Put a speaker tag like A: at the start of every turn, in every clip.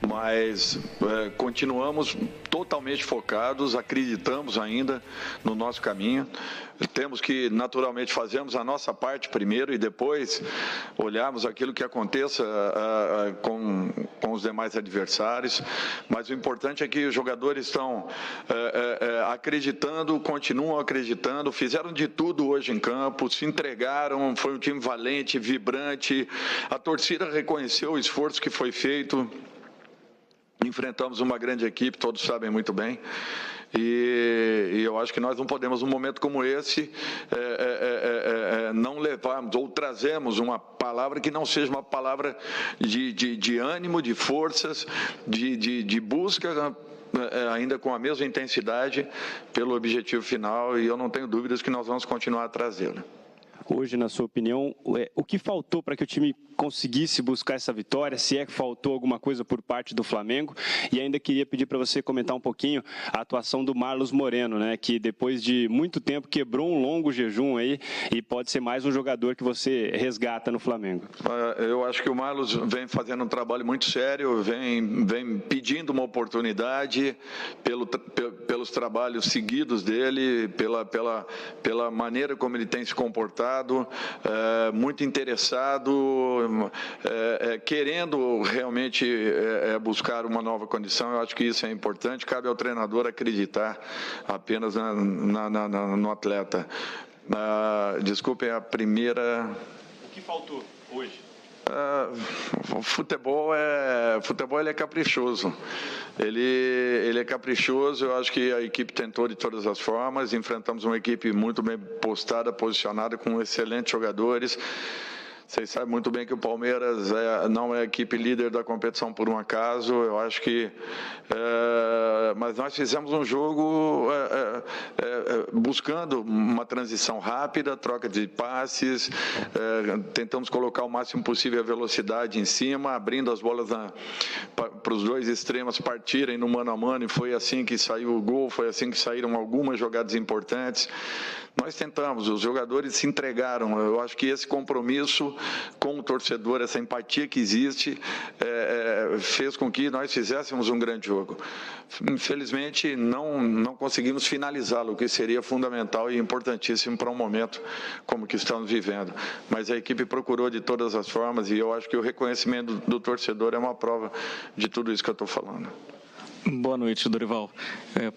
A: mas continuamos totalmente focados, acreditamos ainda no nosso caminho. Temos que, naturalmente, fazermos a nossa parte primeiro e depois olharmos aquilo que aconteça com os demais adversários, mas o importante é que os jogadores estão acreditando, continuam acreditando, fizeram de tudo hoje em campo, se entregaram, foi um time valente, vibrante, a torcida reconheceu o esforço que foi feito. Enfrentamos uma grande equipe, todos sabem muito bem, e eu acho que nós não podemos, num momento como esse, não levarmos ou trazermos uma palavra que não seja uma palavra de ânimo, de forças, de busca, ainda com a mesma intensidade, pelo objetivo final, e eu não tenho dúvidas que nós vamos continuar a trazê-la.
B: Hoje, na sua opinião, o que faltou para que o time conseguisse buscar essa vitória, se é que faltou alguma coisa por parte do Flamengo? E ainda queria pedir para você comentar um pouquinho a atuação do Marlos Moreno, né, que depois de muito tempo quebrou um longo jejum aí e pode ser mais um jogador que você resgata no Flamengo.
A: Eu acho que o Marlos vem fazendo um trabalho muito sério, vem pedindo uma oportunidade pelos trabalhos seguidos dele, pela maneira como ele tem se comportado, muito interessado, querendo realmente buscar uma nova condição. Eu acho que isso é importante, cabe ao treinador acreditar apenas no atleta. Desculpem, a primeira...
B: O que faltou hoje?
A: O futebol ele é caprichoso. Ele é caprichoso. Eu acho que a equipe tentou de todas as formas. Enfrentamos uma equipe muito bem postada, posicionada, com excelentes jogadores. Vocês sabem muito bem que o Palmeiras não é a equipe líder da competição por um acaso. Eu acho que... mas nós fizemos um jogo buscando uma transição rápida, troca de passes, tentamos colocar o máximo possível a velocidade em cima, abrindo as bolas para os dois extremos partirem no mano a mano, e foi assim que saiu o gol, foi assim que saíram algumas jogadas importantes. Nós tentamos, os jogadores se entregaram. Eu acho que esse compromisso com o torcedor, essa empatia que existe, fez com que nós fizéssemos um grande jogo. Infelizmente, não conseguimos finalizá-lo, o que seria fundamental e importantíssimo para um momento como que estamos vivendo. Mas a equipe procurou de todas as formas, e eu acho que o reconhecimento do torcedor é uma prova de tudo isso que eu estou falando.
C: Boa noite, Dorival.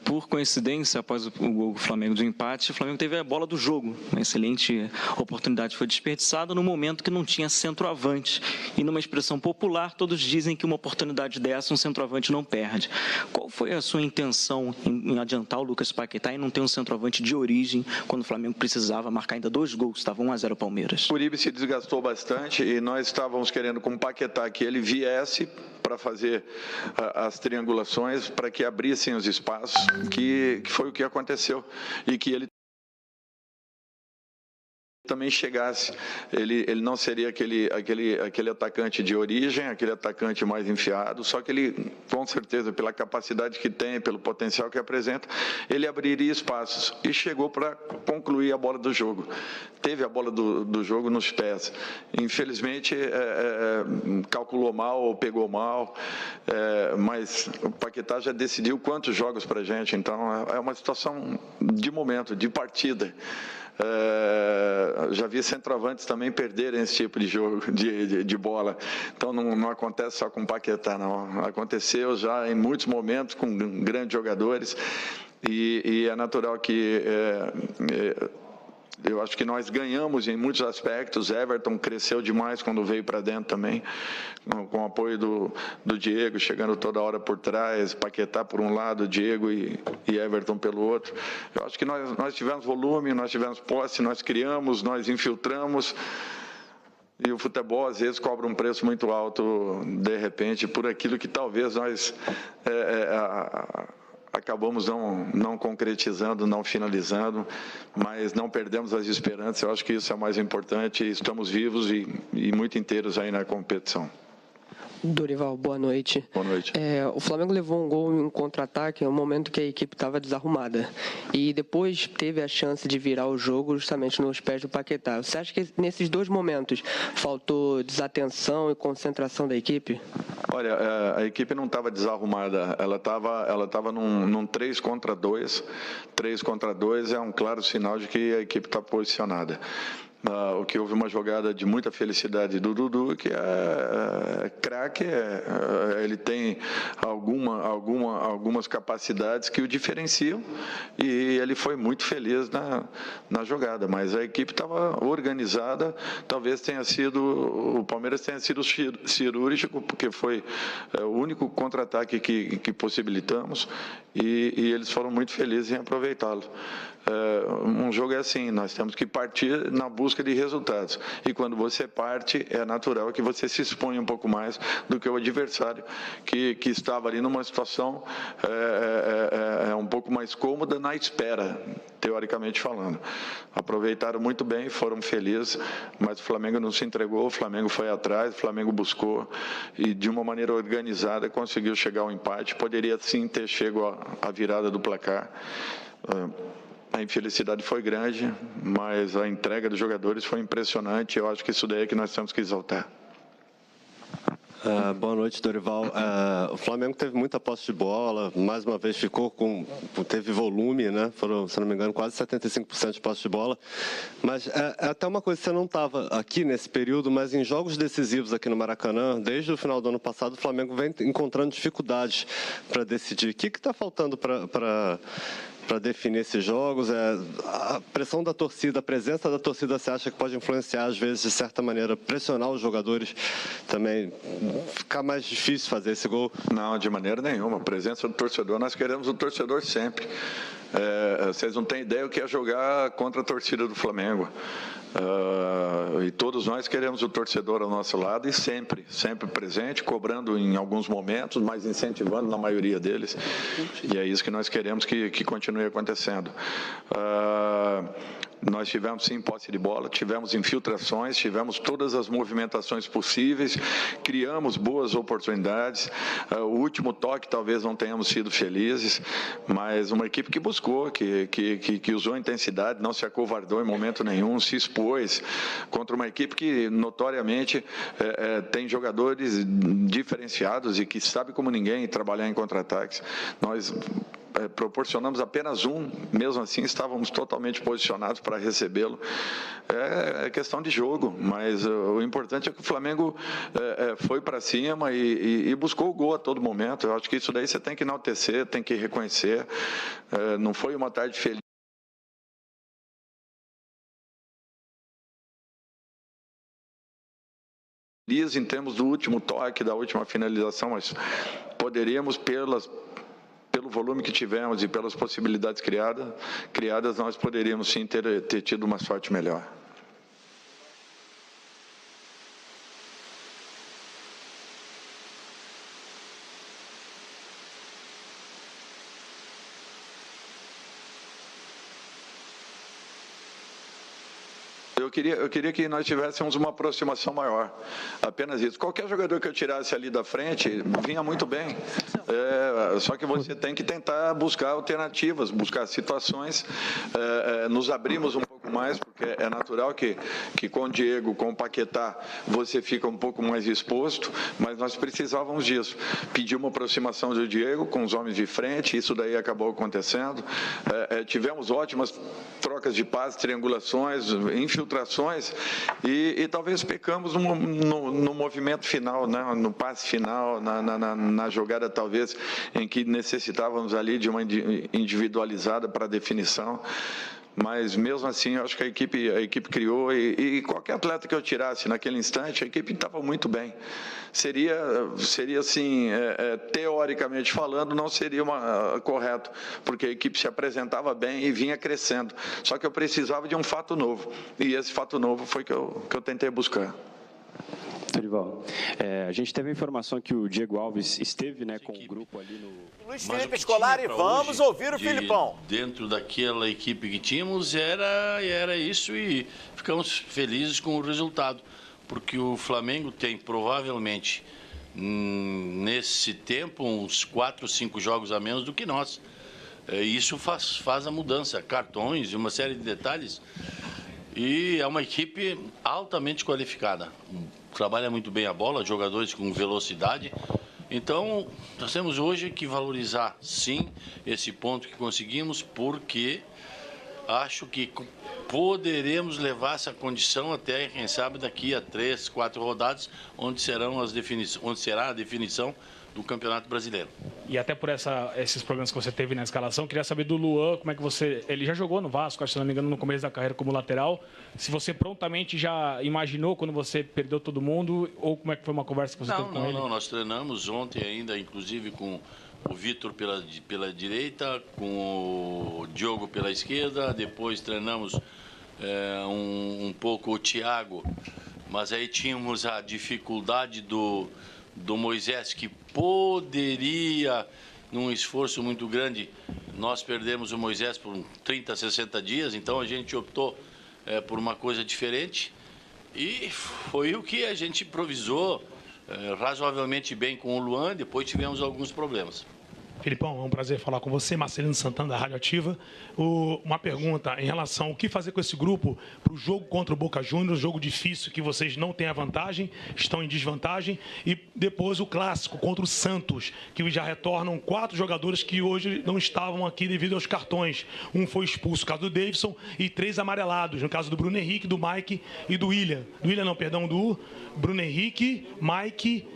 C: Por coincidência, após o gol do Flamengo de empate, o Flamengo teve a bola do jogo. Uma excelente oportunidade foi desperdiçada no momento que não tinha centroavante. E numa expressão popular, todos dizem que uma oportunidade dessa um centroavante não perde. Qual foi a sua intenção em adiantar o Lucas Paquetá e não ter um centroavante de origem quando o Flamengo precisava marcar ainda 2 gols? Estava 1-0 Palmeiras.
A: O Uribe se desgastou bastante e nós estávamos querendo com o Paquetá que ele viesse para fazer as triangulações, para que abrissem os espaços, que foi o que aconteceu, e que ele também chegasse. Ele não seria aquele atacante de origem, aquele atacante mais enfiado, só que ele, com certeza, pela capacidade que tem, pelo potencial que apresenta, ele abriria espaços, e chegou para concluir a bola do jogo. Teve a bola do jogo nos pés. Infelizmente, calculou mal ou pegou mal, mas o Paquetá já decidiu quantos jogos para a gente, então é uma situação de momento, de partida. Já vi centroavantes também perderem esse tipo de jogo, de bola. Então não acontece só com o Paquetá, não. Aconteceu já em muitos momentos com grandes jogadores, e é natural que eu acho que nós ganhamos em muitos aspectos. Everton cresceu demais quando veio para dentro também, com o apoio do Diego, chegando toda hora por trás, Paquetá por um lado, Diego e Everton pelo outro. Eu acho que nós tivemos volume, nós tivemos posse, nós criamos, nós infiltramos. E o futebol, às vezes, cobra um preço muito alto, de repente, por aquilo que talvez nós acabamos não concretizando, não finalizando, mas não perdemos as esperanças. Eu acho que isso é o mais importante. Estamos vivos e muito inteiros aí na competição.
D: Dorival, boa noite.
A: Boa noite.
D: O Flamengo levou um gol em um contra-ataque no momento que a equipe estava desarrumada. E depois teve a chance de virar o jogo justamente nos pés do Paquetá. Você acha que nesses dois momentos faltou desatenção e concentração da equipe?
A: Olha, a equipe não estava desarrumada, ela estava num 3 contra 2. 3 contra 2 é um claro sinal de que a equipe está posicionada. O que houve uma jogada de muita felicidade do Dudu, que é craque, ele tem algumas capacidades que o diferenciam e ele foi muito feliz na jogada, mas a equipe estava organizada, talvez o Palmeiras tenha sido cirúrgico, porque foi o único contra-ataque que possibilitamos e eles foram muito felizes em aproveitá-lo. Um jogo é assim, nós temos que partir na busca de resultados. E quando você parte, é natural que você se exponha um pouco mais do que o adversário, que estava ali numa situação um pouco mais cômoda na espera, teoricamente falando. Aproveitaram muito bem, foram felizes, mas o Flamengo não se entregou, o Flamengo foi atrás, o Flamengo buscou e de uma maneira organizada conseguiu chegar ao empate. Poderia sim ter chegado à virada do placar. A infelicidade foi grande, mas a entrega dos jogadores foi impressionante. Eu acho que isso daí é que nós temos que exaltar.
E: Boa noite, Dorival. O Flamengo teve muita posse de bola, mais uma vez teve volume, né? Foram, se não me engano, quase 75% de posse de bola. Mas é até uma coisa que você não estava aqui nesse período, mas em jogos decisivos aqui no Maracanã, desde o final do ano passado, o Flamengo vem encontrando dificuldades para decidir. O que está faltando para definir esses jogos? A pressão da torcida, a presença da torcida, você acha que pode influenciar, às vezes, de certa maneira, pressionar os jogadores também, ficar mais difícil fazer esse gol?
A: Não, de maneira nenhuma. A presença do torcedor, nós queremos o torcedor sempre. Vocês não têm ideia o que é jogar contra a torcida do Flamengo. E todos nós queremos o torcedor ao nosso lado e sempre presente, cobrando em alguns momentos, mas incentivando na maioria deles. E é isso que nós queremos que continue acontecendo. Nós tivemos sim posse de bola, tivemos infiltrações, tivemos todas as movimentações possíveis, criamos boas oportunidades. O último toque talvez não tenhamos sido felizes, mas uma equipe que buscou, que usou intensidade, não se acovardou em momento nenhum, se expôs contra uma equipe que notoriamente tem jogadores diferenciados e que sabe como ninguém trabalhar em contra-ataques. Nós proporcionamos apenas mesmo assim estávamos totalmente posicionados para recebê-lo. É questão de jogo, mas o importante é que o Flamengo foi para cima e buscou o gol a todo momento. Eu acho que isso daí você tem que enaltecer, tem que reconhecer. Não foi uma tarde feliz em termos do último toque, da última finalização, mas poderíamos, pelo volume que tivemos e pelas possibilidades criadas, nós poderíamos sim ter tido uma sorte melhor. Eu queria que nós tivéssemos uma aproximação maior, apenas isso. Qualquer jogador que eu tirasse ali da frente vinha muito bem, só que você tem que tentar buscar alternativas, buscar situações, nos abrimos um pouco mais, porque é natural que com o Diego, com o Paquetá, você fica um pouco mais exposto, mas nós precisávamos disso. Pedir uma aproximação do Diego com os homens de frente, isso daí acabou acontecendo. Tivemos ótimas trocas de passes, triangulações, infiltrações, e talvez pecamos no movimento final, né? No passe final, na jogada talvez em que necessitávamos ali de uma individualizada para definição. Mas mesmo assim, eu acho que a equipe criou e qualquer atleta que eu tirasse naquele instante, a equipe estava muito bem. Seria assim, teoricamente falando, não seria correto, porque a equipe se apresentava bem e vinha crescendo. Só que eu precisava de um fato novo, e esse fato novo foi que eu tentei buscar.
B: Dorival, a gente teve a informação que o Diego Alves esteve, né, com o grupo ali no...
F: Luiz Felipe Scolari, vamos ouvir o Filipão.
G: Dentro daquela equipe que tínhamos, era isso, e ficamos felizes com o resultado, porque o Flamengo tem provavelmente nesse tempo, uns 4, 5 jogos a menos do que nós. Isso faz a mudança, cartões e uma série de detalhes. E é uma equipe altamente qualificada. Trabalha muito bem a bola, jogadores com velocidade. Então, nós temos hoje que valorizar, sim, esse ponto que conseguimos, porque acho que poderemos levar essa condição até, quem sabe, daqui a 3, 4 rodadas, onde será a definição do Campeonato Brasileiro.
H: E até por esses problemas que você teve na escalação, queria saber do Luan, como é que você... Ele já jogou no Vasco, acho, se não me engano, no começo da carreira como lateral. Se você prontamente já imaginou quando você perdeu todo mundo, ou como é que foi uma conversa que você teve com ele?
G: Não, nós treinamos ontem ainda, inclusive com o Vitor pela direita, com o Diogo pela esquerda, depois treinamos um pouco o Thiago, mas aí tínhamos a dificuldade do Moisés, que poderia, num esforço muito grande, nós perdemos o Moisés por 30, 60 dias, então a gente optou por uma coisa diferente e foi o que a gente improvisou razoavelmente bem com o Luan, depois tivemos alguns problemas.
I: Filipão, é um prazer falar com você, Marcelino Santana, da Rádio Ativa. Uma pergunta em relação ao que fazer com esse grupo para o jogo contra o Boca Juniors, jogo difícil que vocês não têm a vantagem, estão em desvantagem, e depois o clássico contra o Santos, que já retornam 4 jogadores que hoje não estavam aqui devido aos cartões. Um foi expulso, no caso do Davidson, e 3 amarelados, no caso do Bruno Henrique, do Mike e do William. Do Bruno Henrique, Mike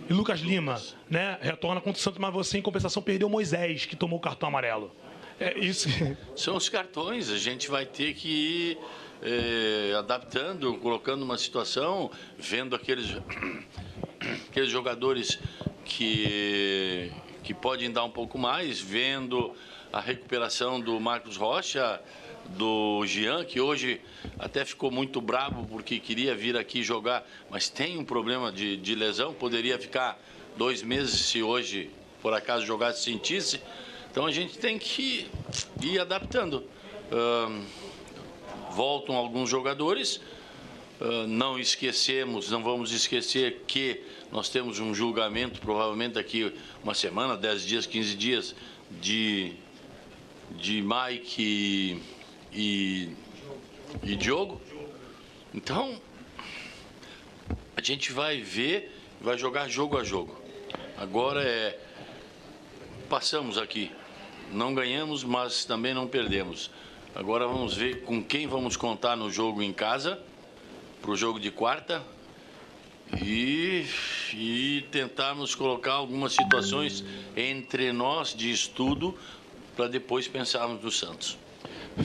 I: e Lucas Lima, né? Retorna contra o Santos, mas você, em compensação, perdeu o Moisés, que tomou o cartão amarelo. É isso.
G: São os cartões, a gente vai ter que ir adaptando, colocando uma situação, vendo aqueles jogadores que podem dar um pouco mais, vendo a recuperação do Marcos Rocha, do Jean, que hoje até ficou muito bravo porque queria vir aqui jogar, mas tem um problema de lesão, poderia ficar 2 meses se hoje, por acaso, jogasse e sentisse. Então a gente tem que ir adaptando. Voltam alguns jogadores, não vamos esquecer que nós temos um julgamento, provavelmente daqui uma semana, 10 dias, 15 dias, de Mike e Diogo. Então, a gente vai ver, vai jogar jogo a jogo. Agora passamos aqui, não ganhamos, mas também não perdemos. Agora vamos ver com quem vamos contar no jogo em casa, para o jogo de quarta, e tentarmos colocar algumas situações entre nós de estudo para depois pensarmos no Santos.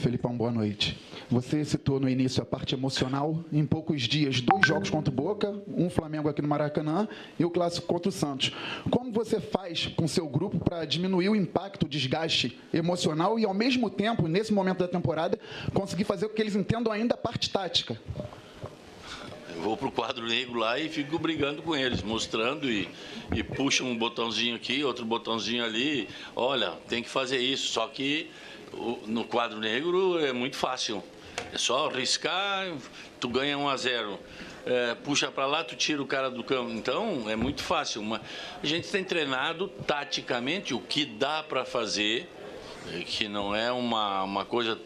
J: Felipão, boa noite. Você citou no início a parte emocional. Em poucos dias, 2 jogos contra o Boca, um Flamengo aqui no Maracanã e o clássico contra o Santos. Como você faz com seu grupo para diminuir o impacto, o desgaste emocional e, ao mesmo tempo, nesse momento da temporada, conseguir fazer com que eles entendam ainda a parte tática?
G: Eu vou para o quadro negro lá e fico brigando com eles, mostrando e puxa um botãozinho aqui, outro botãozinho ali. Olha, tem que fazer isso, só que no quadro negro é muito fácil. É só riscar, tu ganha 1-0. Puxa para lá, tu tira o cara do campo. Então, é muito fácil. A gente tem treinado taticamente o que dá para fazer, que não é uma coisa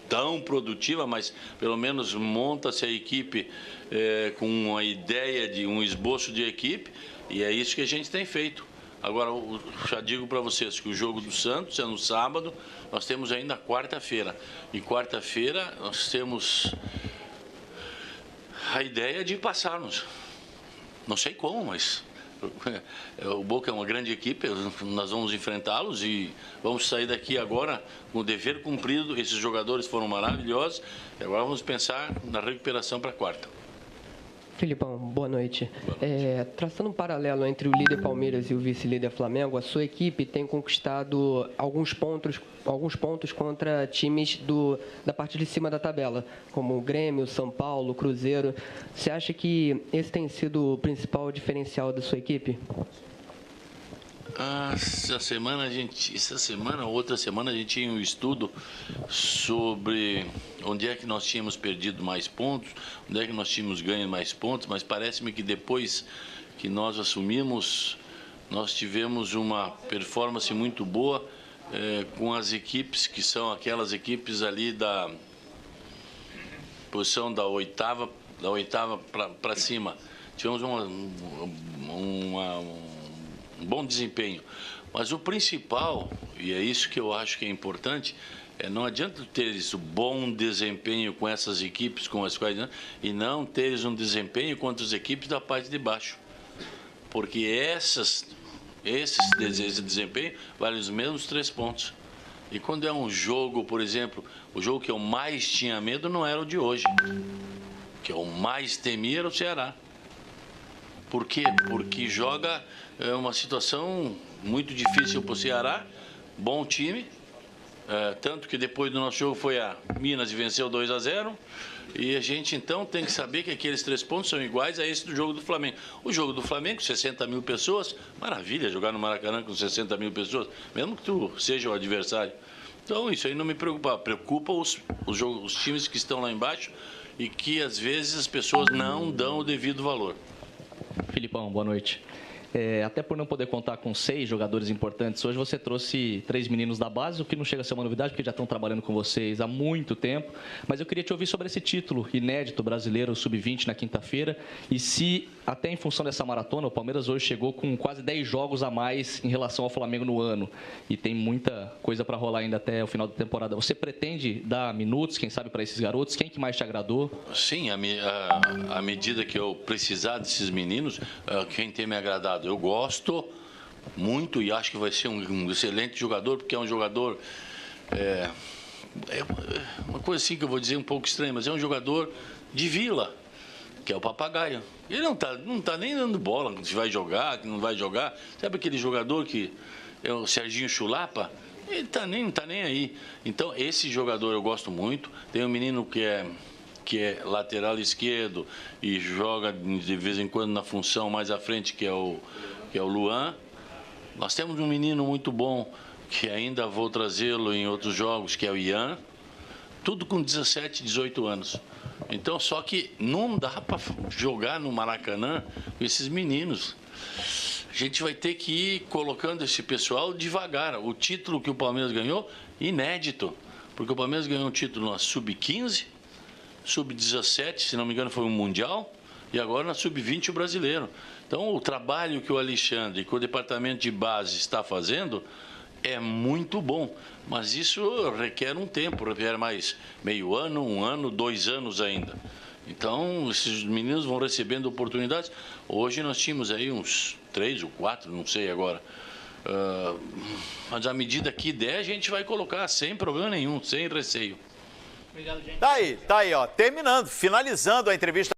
G: tão produtiva, mas pelo menos monta-se a equipe com uma ideia de um esboço de equipe, e é isso que a gente tem feito. Agora, já digo para vocês que o jogo do Santos é no sábado, nós temos ainda quarta-feira. E quarta-feira nós temos a ideia de passarmos. Não sei como, mas o Boca é uma grande equipe, nós vamos enfrentá-los e vamos sair daqui agora com o dever cumprido. Esses jogadores foram maravilhosos e agora vamos pensar na recuperação para quarta.
D: Filipão, boa noite. Traçando um paralelo entre o líder Palmeiras e o vice-líder Flamengo, a sua equipe tem conquistado alguns pontos contra times da parte de cima da tabela, como o Grêmio, São Paulo, Cruzeiro. Você acha que esse tem sido o principal diferencial da sua equipe?
G: Outra semana, a gente tinha um estudo sobre onde é que nós tínhamos perdido mais pontos, onde é que nós tínhamos ganho mais pontos, mas parece-me que depois que nós assumimos, nós tivemos uma performance muito boa com as equipes, que são aquelas equipes ali da posição da oitava para cima. Tivemos um bom desempenho. Mas o principal, e é isso que eu acho que é importante, não adianta teres um bom desempenho com essas equipes com as quais, e não teres um desempenho contra as equipes da parte de baixo. Porque esse desempenho vale os mesmos 3 pontos. E quando é um jogo, por exemplo, o jogo que eu mais tinha medo não era o de hoje. O que eu mais temia era o Ceará. Por quê? Porque joga uma situação muito difícil para o Ceará, bom time, tanto que depois do nosso jogo foi a Minas e venceu 2-0, e a gente então tem que saber que aqueles 3 pontos são iguais a esse do jogo do Flamengo. O jogo do Flamengo, 60 mil pessoas, maravilha jogar no Maracanã com 60 mil pessoas, mesmo que tu seja o adversário. Então isso aí não me preocupa, preocupa os times que estão lá embaixo e que às vezes as pessoas não dão o devido valor.
K: Filipão, boa noite. Até por não poder contar com 6 jogadores importantes, hoje você trouxe 3 meninos da base, o que não chega a ser uma novidade, porque já estão trabalhando com vocês há muito tempo. Mas eu queria te ouvir sobre esse título inédito brasileiro, Sub-20, na quinta-feira. E se, até em função dessa maratona, o Palmeiras hoje chegou com quase 10 jogos a mais em relação ao Flamengo no ano. E tem muita coisa para rolar ainda até o final da temporada. Você pretende dar minutos, quem sabe, para esses garotos? Quem que mais te agradou?
G: Sim, à medida que eu precisar desses meninos, quem tem me agradado. Eu gosto muito e acho que vai ser um excelente jogador, porque é um jogador, uma coisa assim que eu vou dizer um pouco estranha, mas é um jogador de vila, que é o Papagaio. Ele não tá nem dando bola, se vai jogar, que não vai jogar. Sabe aquele jogador que é o Serginho Chulapa? Ele não tá nem aí. Então, esse jogador eu gosto muito. Tem um menino que é lateral esquerdo e joga de vez em quando na função mais à frente, que é o Luan. Nós temos um menino muito bom, que ainda vou trazê-lo em outros jogos, que é o Ian. Tudo com 17, 18 anos. Então, só que não dá para jogar no Maracanã com esses meninos. A gente vai ter que ir colocando esse pessoal devagar. O título que o Palmeiras ganhou, inédito. Porque o Palmeiras ganhou um título na Sub-15, Sub-17, se não me engano, foi um Mundial, e agora na Sub-20 o brasileiro. Então, o trabalho que o Alexandre e que o departamento de base está fazendo é muito bom, mas isso requer um tempo, requer mais meio ano, 1 ano, 2 anos ainda. Então, esses meninos vão recebendo oportunidades. Hoje nós tínhamos aí uns 3 ou 4, não sei agora. Mas à medida que der, a gente vai colocar sem problema nenhum, sem receio.
F: Obrigado, gente. Tá aí, ó, terminando, finalizando a entrevista.